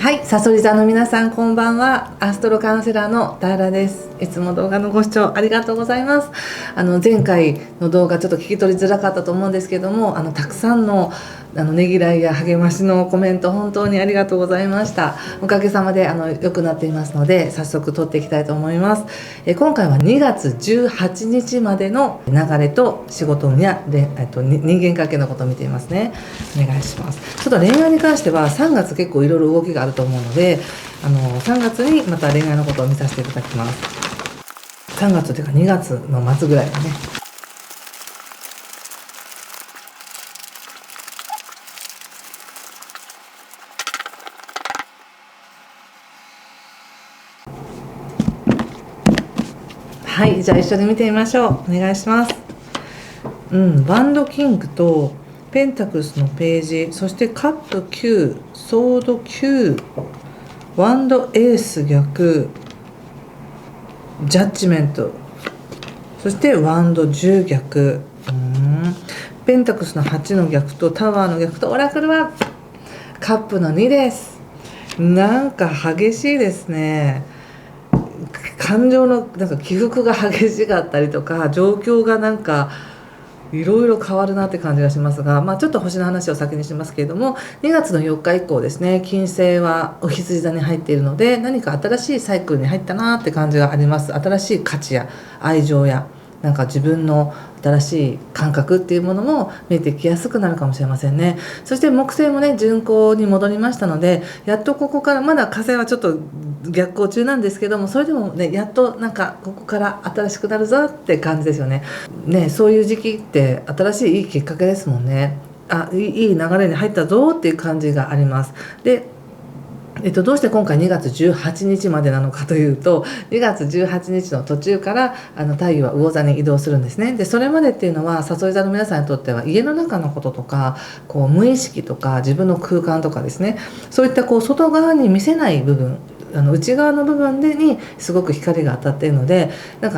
はい、さそり座の皆さんこんばんは。アストロカウンセラーのターラです。いつも動画のご視聴ありがとうございます。前回の動画ちょっと聞き取りづらかったと思うんですけども、たくさんのねぎらいや励ましのコメント本当にありがとうございました。おかげさまで良くなっていますので、早速撮っていきたいと思います。今回は2月18日までの流れと仕事運や人間関係のことを見ていますね。お願いします。ちょっと恋愛に関しては3月結構いろいろ動きがあると思うので、3月にまた恋愛のことを見させていただきます。3月というか2月の末ぐらいだね。はい、じゃあ一緒に見てみましょう。お願いします。ワンドキングとペンタクルスのページ、そしてカップ9、ソード9、ワンドエース逆、ジャッジメント、そしてワンド10逆、ペンタクルスの8の逆とタワーの逆とオラクルはカップの2です。なんか激しいですね。感情の起伏が激しかったりとか、状況がいろいろ変わるなって感じがしますが、ちょっと星の話を先にしますけれども、2月の4日以降ですね、金星はお羊座に入っているので、何か新しいサイクルに入ったなって感じがあります。新しい価値や愛情や自分の新しい感覚っていうものも見えてきやすくなるかもしれませんね。そして木星もね、巡行に戻りましたので、やっとここから、まだ火星はちょっと逆行中なんですけども、それでもね、やっとここから新しくなるぞって感じですよね。そういう時期って新しいいいきっかけですもんね。いい流れに入ったぞっていう感じがあります。でどうして今回2月18日までなのかというと、2月18日の途中から太陽は魚座に移動するんですね。でそれまでっていうのは、さそり座の皆さんにとっては家の中のこととか、無意識とか自分の空間とかですね、そういった外側に見せない部分、内側の部分にすごく光が当たっているので、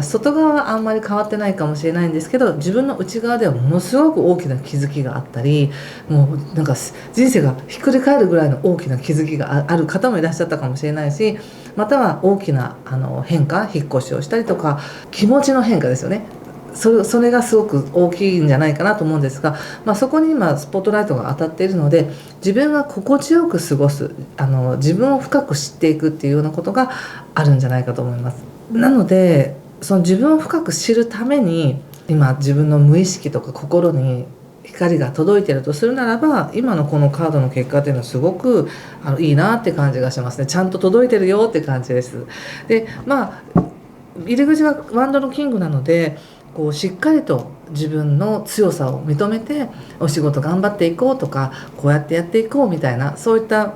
外側はあんまり変わってないかもしれないんですけど、自分の内側ではものすごく大きな気づきがあったり、もう人生がひっくり返るぐらいの大きな気づきがある方もいらっしゃったかもしれないし、または大きな変化、引っ越しをしたりとか、気持ちの変化ですよね。それがすごく大きいんじゃないかなと思うんですが、そこに今スポットライトが当たっているので、自分が心地よく過ごす、自分を深く知っていくっていうようなことがあるんじゃないかと思います。なのでその自分を深く知るために、今自分の無意識とか心に光が届いているとするならば、今のこのカードの結果っていうのはすごくいいなって感じがしますね。ちゃんと届いてるよって感じです。で入り口はワンドのキングなので、しっかりと自分の強さを認めてお仕事頑張っていこうとか、こうやってやっていこうみたいな、そういった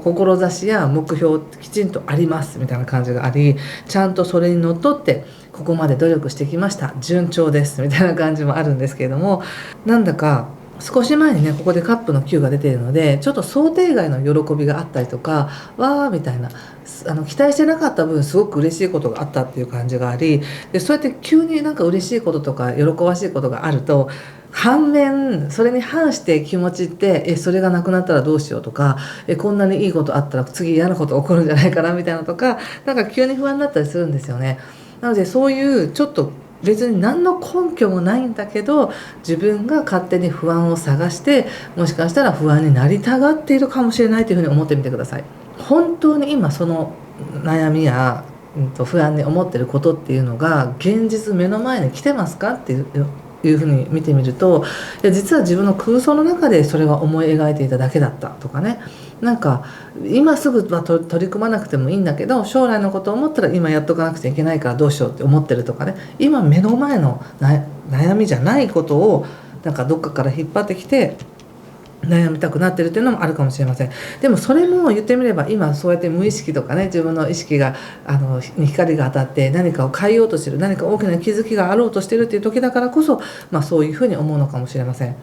志や目標きちんとありますみたいな感じがあり、ちゃんとそれにのっとってここまで努力してきました、順調ですみたいな感じもあるんですけれども、なんだか少し前にね、ここでカップの9が出ているので、ちょっと想定外の喜びがあったりとか、わーみたいな、期待してなかった分すごく嬉しいことがあったっていう感じがあり、でそうやって急に嬉しいこととか喜ばしいことがあると、反面それに反して気持ちってそれがなくなったらどうしようとか、こんなにいいことあったら次嫌なこと起こるんじゃないかなみたいなとか、急に不安になったりするんですよね。なのでそういうちょっと別に何の根拠もないんだけど、自分が勝手に不安を探して、もしかしたら不安になりたがっているかもしれないというふうに思ってみてください。本当に今その悩みや不安に思っていることっていうのが現実目の前に来てますかっていうふうに見てみると、いや実は自分の空想の中でそれは思い描いていただけだったとかね、今すぐは取り組まなくてもいいんだけど、将来のことを思ったら今やっとかなくちゃいけないからどうしようって思ってるとかね、今目の前の悩みじゃないことをどっかから引っ張ってきて悩みたくなってるっていうのもあるかもしれません。でもそれも言ってみれば、今そうやって無意識とかね、自分の意識がに光が当たって何かを変えようとしてる、何か大きな気づきがあろうとしてるっていう時だからこそ、そういうふうに思うのかもしれません。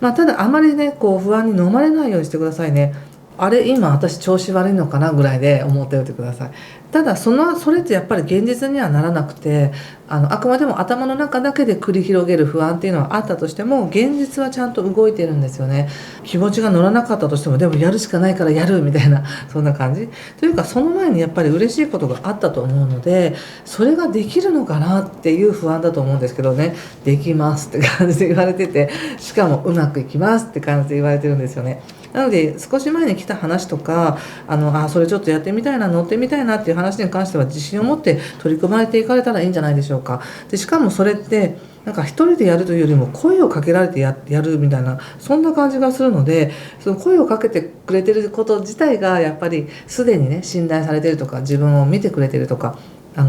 ただあまりね不安に飲まれないようにしてくださいね。あれ今私調子悪いのかなぐらいで思っておいてください。ただそれってやっぱり現実にはならなくて、あくまでも頭の中だけで繰り広げる不安っていうのはあったとしても、現実はちゃんと動いてるんですよね。気持ちが乗らなかったとしても、でもやるしかないからやるみたいなそんな感じというか、その前にやっぱり嬉しいことがあったと思うので、それができるのかなっていう不安だと思うんですけどね。できますって感じで言われてて、しかもうまくいきますって感じで言われてるんですよね。なので少し前に来た話とか、それちょっとやってみたいな、乗ってみたいなっていう話に関しては自信を持って取り組まれていかれたらいいんじゃないでしょうか。でしかもそれってなんか一人でやるというよりも声をかけられてやるみたいな、そんな感じがするので、その声をかけてくれてること自体がやっぱりすでにね、信頼されてるとか、自分を見てくれてるとか、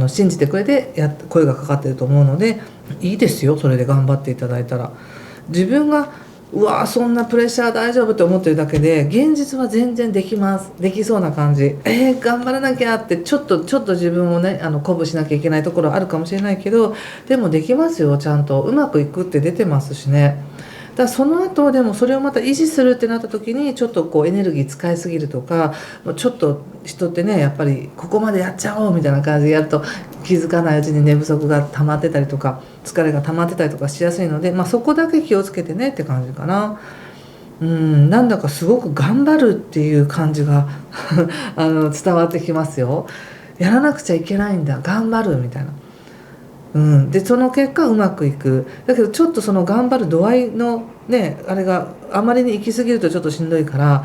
信じてくれて声がかかってると思うので、いいですよ、それで頑張っていただいたら。自分がうわそんなプレッシャー大丈夫って思ってるだけで、現実は全然できます、できそうな感じ、頑張らなきゃってちょっと自分をね鼓舞しなきゃいけないところあるかもしれないけど、でもできますよ、ちゃんとうまくいくって出てますしね。だからその後でもそれをまた維持するってなった時に、ちょっとこうエネルギー使いすぎるとか、ちょっと人ってねやっぱりここまでやっちゃおうみたいな感じでやると、気づかないうちに寝不足が溜まってたりとか、疲れが溜まってたりとかしやすいので、そこだけ気をつけてねって感じかな。なんだかすごく頑張るっていう感じが伝わってきますよ。やらなくちゃいけないんだ、頑張るみたいな。でその結果うまくいく。だけどちょっとその頑張る度合いのね、あれがあまりに行き過ぎるとちょっとしんどいから、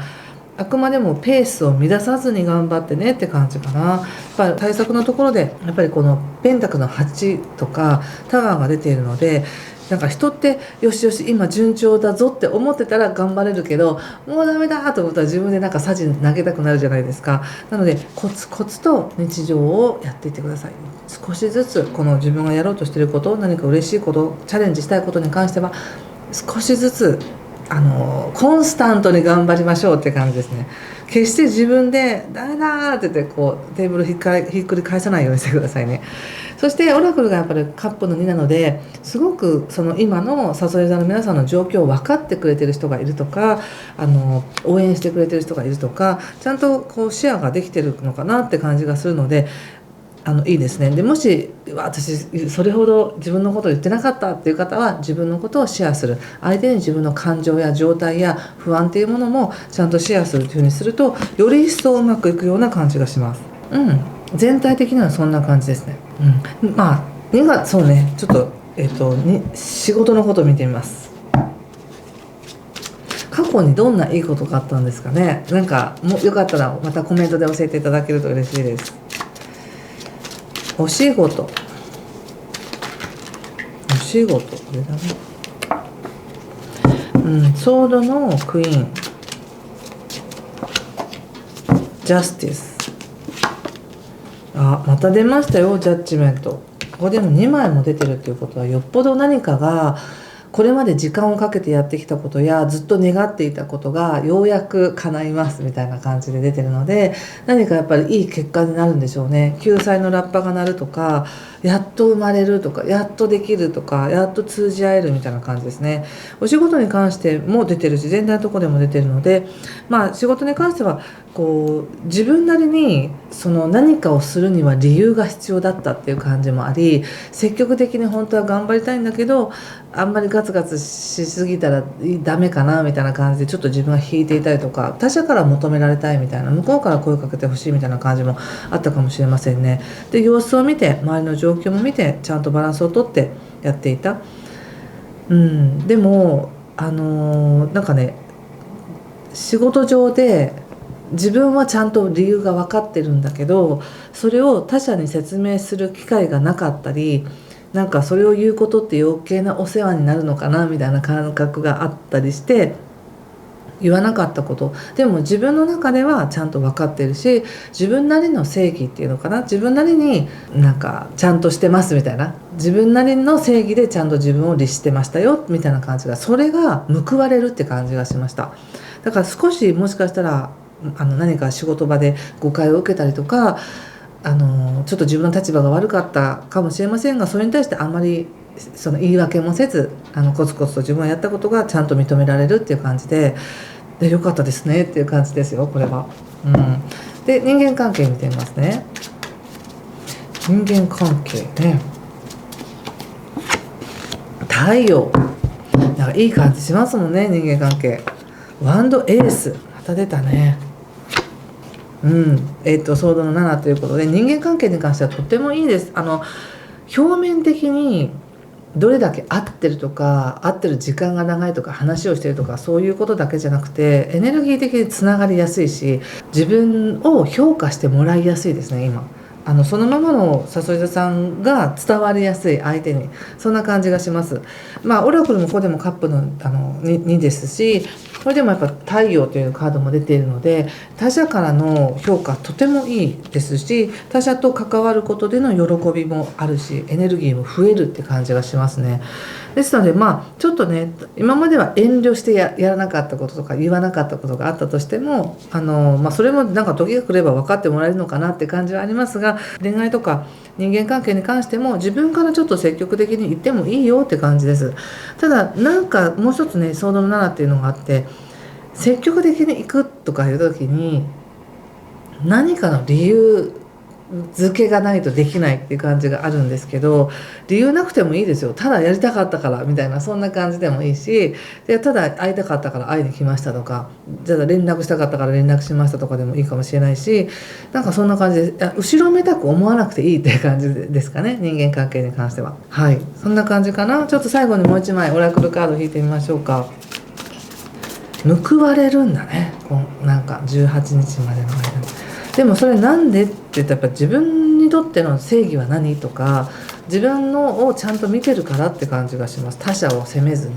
あくまでもペースを乱さずに頑張ってねって感じかな。やっぱり対策のところでやっぱりこのペンタクルの8とかタワーが出ているので、なんか人ってよしよし今順調だぞって思ってたら頑張れるけど、もうダメだと思ったら自分でなんかサジ投げたくなるじゃないですか。なのでコツコツと日常をやっていってください。少しずつこの自分がやろうとしていること、何か嬉しいこと、チャレンジしたいことに関しては少しずつコンスタントに頑張りましょうって感じですね。決して自分でダメだって言ってこうテーブルひっくり返さないようにしてくださいね。そしてオラクルがやっぱりカップの2なので、すごくその今のさそり座の皆さんの状況を分かってくれてる人がいるとか、応援してくれてる人がいるとか、ちゃんとこうシェアができてるのかなって感じがするので、いいですね。でもし私それほど自分のことを言ってなかったっていう方は、自分のことをシェアする、相手に自分の感情や状態や不安っていうものもちゃんとシェアするというふうにすると、より一層うまくいくような感じがします。全体的にはそんな感じですね。2月そうね、ちょっと仕事のことを見てみます。過去にどんないいことがあったんですかね。なんかよかったらまたコメントで教えていただけると嬉しいです。お仕事、これだね。ソードのクイーン、ジャスティス、また出ましたよ、ジャッジメント。ここでも2枚も出てるっていうことは、よっぽど何かがこれまで時間をかけてやってきたことやずっと願っていたことがようやく叶いますみたいな感じで出てるので、何かやっぱりいい結果になるんでしょうね。救済のラッパが鳴るとか、やっと生まれるとか、やっとできるとか、やっと通じ合えるみたいな感じですね。お仕事に関しても出てるし、全体のところでも出てるので、仕事に関してはこう自分なりにその何かをするには理由が必要だったっていう感じもあり、積極的に本当は頑張りたいんだけど、あんまりガツガツしすぎたらダメかなみたいな感じでちょっと自分が引いていたりとか、他者から求められたいみたいな、向こうから声をかけてほしいみたいな感じもあったかもしれませんね。で様子を見て、周りの状況も見て、ちゃんとバランスをとってやっていた。でもなんかね、仕事上で自分はちゃんと理由が分かってるんだけど、それを他者に説明する機会がなかったり、なんかそれを言うことって余計なお世話になるのかなみたいな感覚があったりして、言わなかったこと、でも自分の中ではちゃんと分かってるし、自分なりの正義っていうのかな、自分なりになんかちゃんとしてますみたいな、自分なりの正義でちゃんと自分を律してましたよみたいな感じが、それが報われるって感じがしました。だから少しもしかしたら何か仕事場で誤解を受けたりとか、ちょっと自分の立場が悪かったかもしれませんが、それに対してあんまりその言い訳もせず、コツコツと自分がやったことがちゃんと認められるっていう感じで、でよかったですねっていう感じですよ、これは。で人間関係見てみますね。人間関係ね、太陽、なんかいい感じしますもんね、人間関係。ワンドエース、また出たね。ソードの7ということで、人間関係に関してはとってもいいです。表面的にどれだけ合ってるとか、合ってる時間が長いとか、話をしてるとか、そういうことだけじゃなくて、エネルギー的につながりやすいし、自分を評価してもらいやすいですね、今。そのままのさそり座さんが伝わりやすい相手に、そんな感じがします。オラクルもここでもカップの2ですし、これでもやっぱ太陽というカードも出ているので、他者からの評価とてもいいですし、他者と関わることでの喜びもあるし、エネルギーも増えるって感じがしますね。ですのでちょっとね、今までは遠慮してやらなかったこととか言わなかったことがあったとしても、それもなんか時が来れば分かってもらえるのかなって感じはありますが、恋愛とか人間関係に関しても自分からちょっと積極的に言ってもいいよって感じです。ただなんかもう一つね、ソードの7っていうのがあって、積極的に行くとかいう時に何かの理由付けがないとできないっていう感じがあるんですけど、理由なくてもいいですよ。ただやりたかったからみたいな、そんな感じでもいいし、でただ会いたかったから会いに来ましたとか、じゃあ連絡したかったから連絡しましたとかでもいいかもしれないし、なんかそんな感じで後ろめたく思わなくていいっていう感じですかね、人間関係に関しては。はい、そんな感じかな。ちょっと最後にもう一枚オラクルカード引いてみましょうか。報われるんだね、なんか18日までの間に。でもそれなんでって言ったら、やっぱ自分にとっての正義は何とか、自分のをちゃんと見てるからって感じがします。他者を責めずに。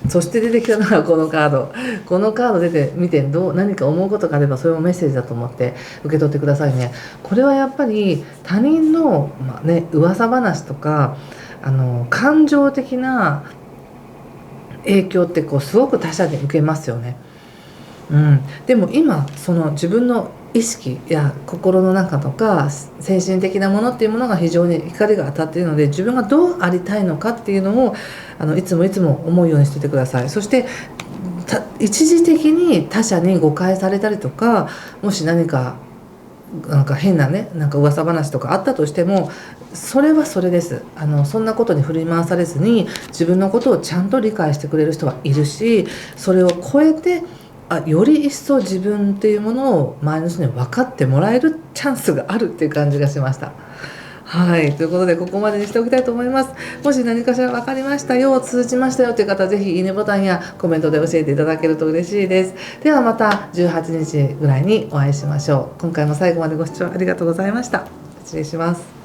そして出てきたのがこのカード。このカード出てみて何か思うことがあれば、それもメッセージだと思って受け取ってくださいね。これはやっぱり他人の、噂話とか感情的な影響ってすごく他者に受けますよね。でも今その自分の意識や心の中とか精神的なものっていうものが非常に光が当たっているので、自分がどうありたいのかっていうのをいつも思うようにしててください。そして一時的に他者に誤解されたりとか、もし何かなんか変なね、なんか噂話とかあったとしても、それはそれです。そんなことに振り回されずに、自分のことをちゃんと理解してくれる人はいるし、それを超えてより一層自分っていうものを周りの人に分かってもらえるチャンスがあるっていう感じがしました。はい、ということでここまでにしておきたいと思います。もし何かしら分かりましたよ、通じましたよという方は、ぜひいいねボタンやコメントで教えていただけると嬉しいです。ではまた18日ぐらいにお会いしましょう。今回も最後までご視聴ありがとうございました。失礼します。